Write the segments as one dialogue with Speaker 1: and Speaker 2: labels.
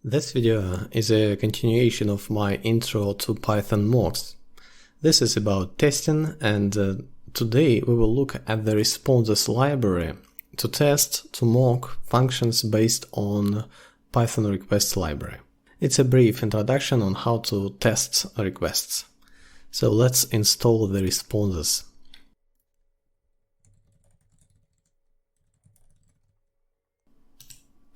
Speaker 1: This video is a continuation of my intro to Python mocks. This is about testing, and today we will look at the responses library to test, to mock functions based on Python requests library. It's a brief introduction on how to test requests. So let's install the responses.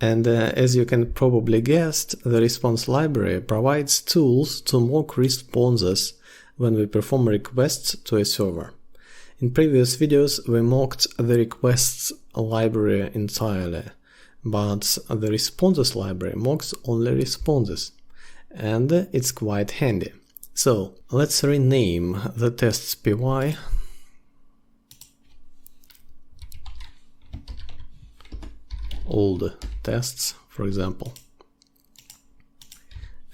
Speaker 1: And as you can probably guess, the response library provides tools to mock responses when we perform requests to a server. In previous videos we mocked the requests library entirely, but the responses library mocks only responses, and it's quite handy. So let's rename the tests py old tests, for example,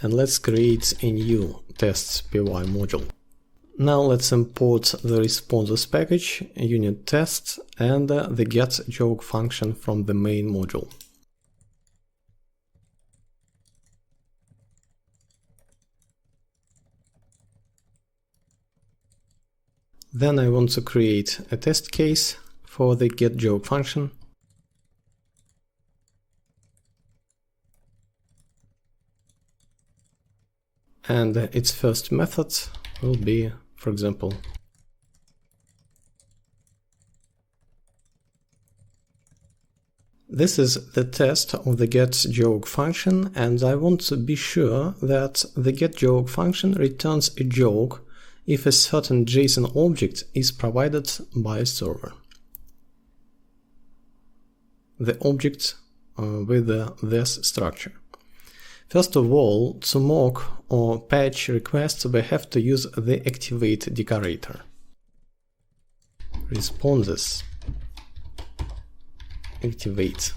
Speaker 1: and let's create a new tests py module. Now let's import the responses package, unittest, and the getJoke function from the main module. Then I want to create a test case for the getJoke function. And its first method will be, for example, this is the test of the getJoke function, and I want to be sure that the getJoke function returns a joke if a certain JSON object is provided by a server. The object with this structure. First of all, to mock or patch requests, we have to use the activate decorator. Responses activate.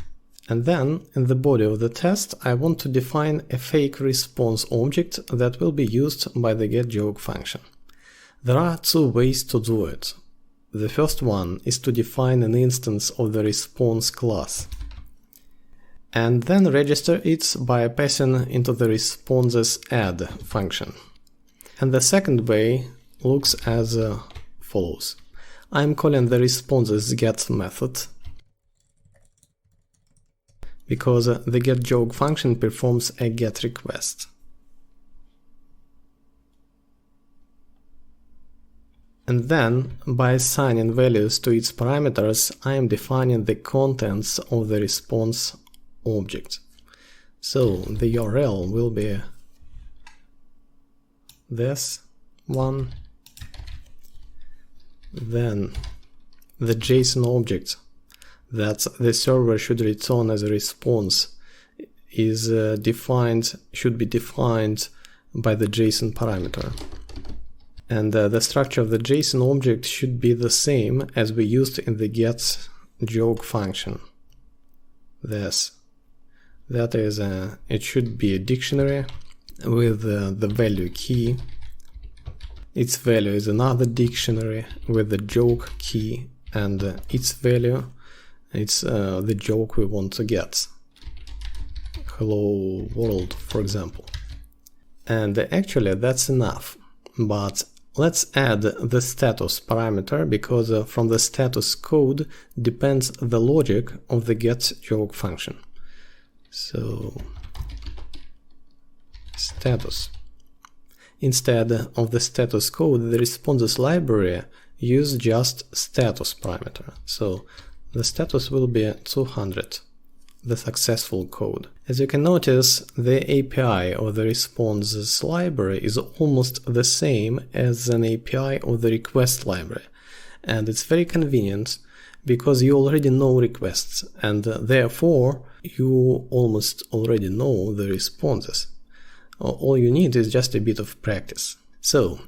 Speaker 1: And then, in the body of the test, I want to define a fake response object that will be used by the getJoke function. There are two ways to do it. The first one is to define an instance of the response class, and then register it by passing into the responses add function. And the second way looks as follows. I'm calling the responses get method because the getJoke function performs a get request. And then, by assigning values to its parameters, I am defining the contents of the response object. So the URL will be this one, then the JSON object that the server should return as a response is should be defined by the JSON parameter. And the structure of the JSON object should be the same as we used in the getJoke function. That is, it should be a dictionary with the value key. Its value is another dictionary with the joke key, and its value, it's the joke we want to get. Hello world, for example. And actually that's enough, but let's add the status parameter, because from the status code depends the logic of the getJoke function. So status. Instead of the status code, the responses library use just status parameter. So the status will be 200, the successful code. As you can notice, the API of the responses library is almost the same as an API of the request library, and it's very convenient because you already know requests, and therefore you almost already know the responses. All you need is just a bit of practice. So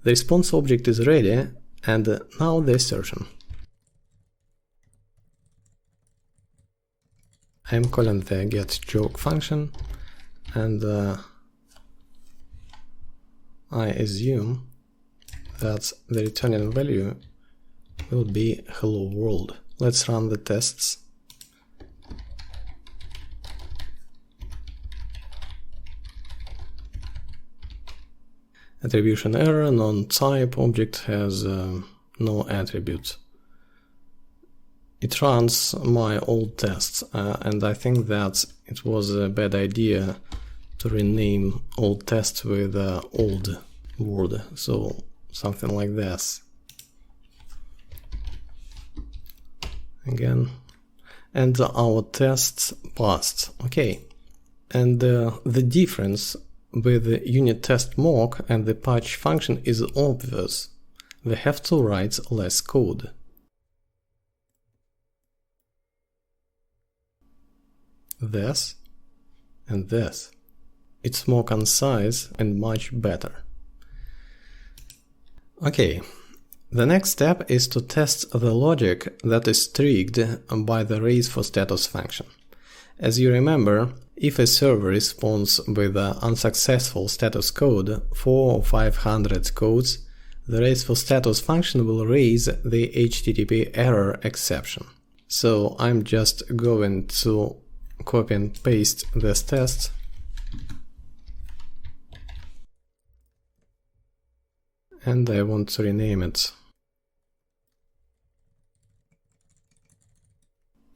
Speaker 1: the response object is ready, and now the assertion. I'm calling the getJoke function, and I assume that the returning value will be hello world. Let's run the tests. Attribution error, non-type object has no attribute. It runs my old tests, and I think that it was a bad idea to rename old tests with old word, so something like this. Again, and our tests passed. Okay, and the difference with the unit test mock and the patch function is obvious. We have to write less code. This and this. It's more concise and much better. Okay, the next step is to test the logic that is triggered by the raise4status function. As you remember, if a server responds with an unsuccessful status code 400 or 500 codes, the raise4status function will raise the HTTP error exception. So I'm just going to copy and paste this test and I want to rename it.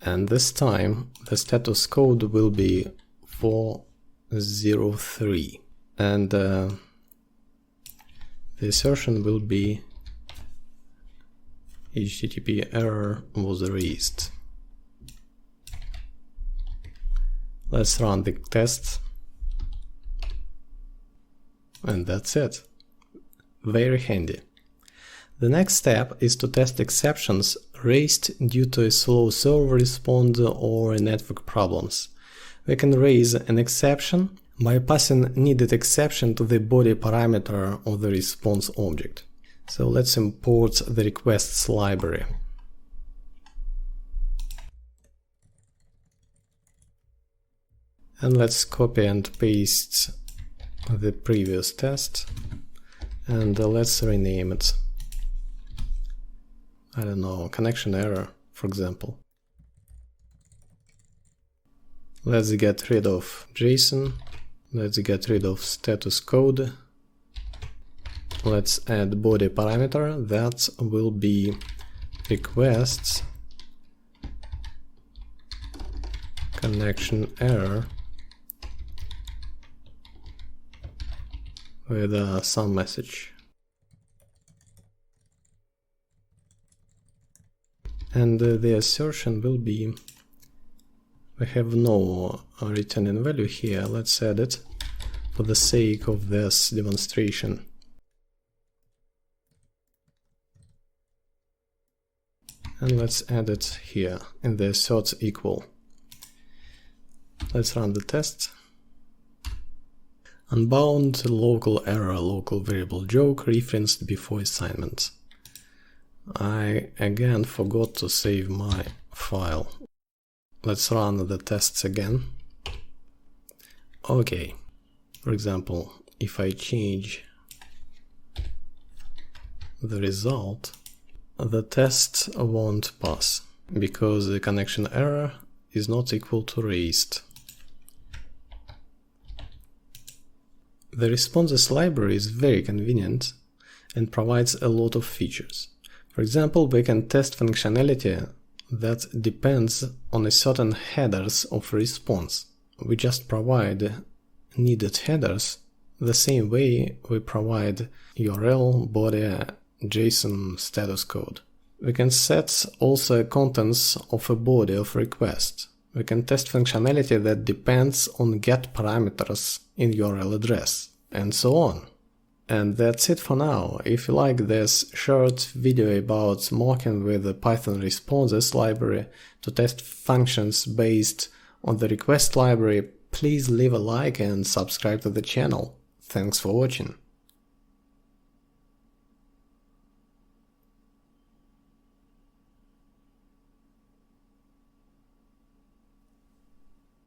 Speaker 1: And this time the status code will be 403 and the assertion will be HTTP error was raised. Let's run the test. And that's it. Very handy. The next step is to test exceptions raised due to a slow server response or network problems. We can raise an exception by passing needed exception to the body parameter of the response object. So let's import the requests library. And let's copy and paste the previous test and let's rename it. I don't know, connection error, for example. Let's get rid of JSON. Let's get rid of status code. Let's add body parameter that will be requests connection error with some message. And the assertion will be, we have no returning value here, let's add it for the sake of this demonstration. And let's add it here in the assert equal. Let's run the test. Unbound, local error, local variable joke referenced before assignment. I again forgot to save my file. Let's run the tests again. Okay, for example, if I change the result, the test won't pass because the connection error is not equal to raised. The responses library is very convenient and provides a lot of features. For example, we can test functionality that depends on a certain headers of response. We just provide needed headers the same way we provide URL, body, JSON, status code. We can set also contents of a body of request. We can test functionality that depends on get parameters in URL address, and so on. And that's it for now. If you like this short video about mocking with the Python responses library to test functions based on the request library, please leave a like and subscribe to the channel. Thanks for watching.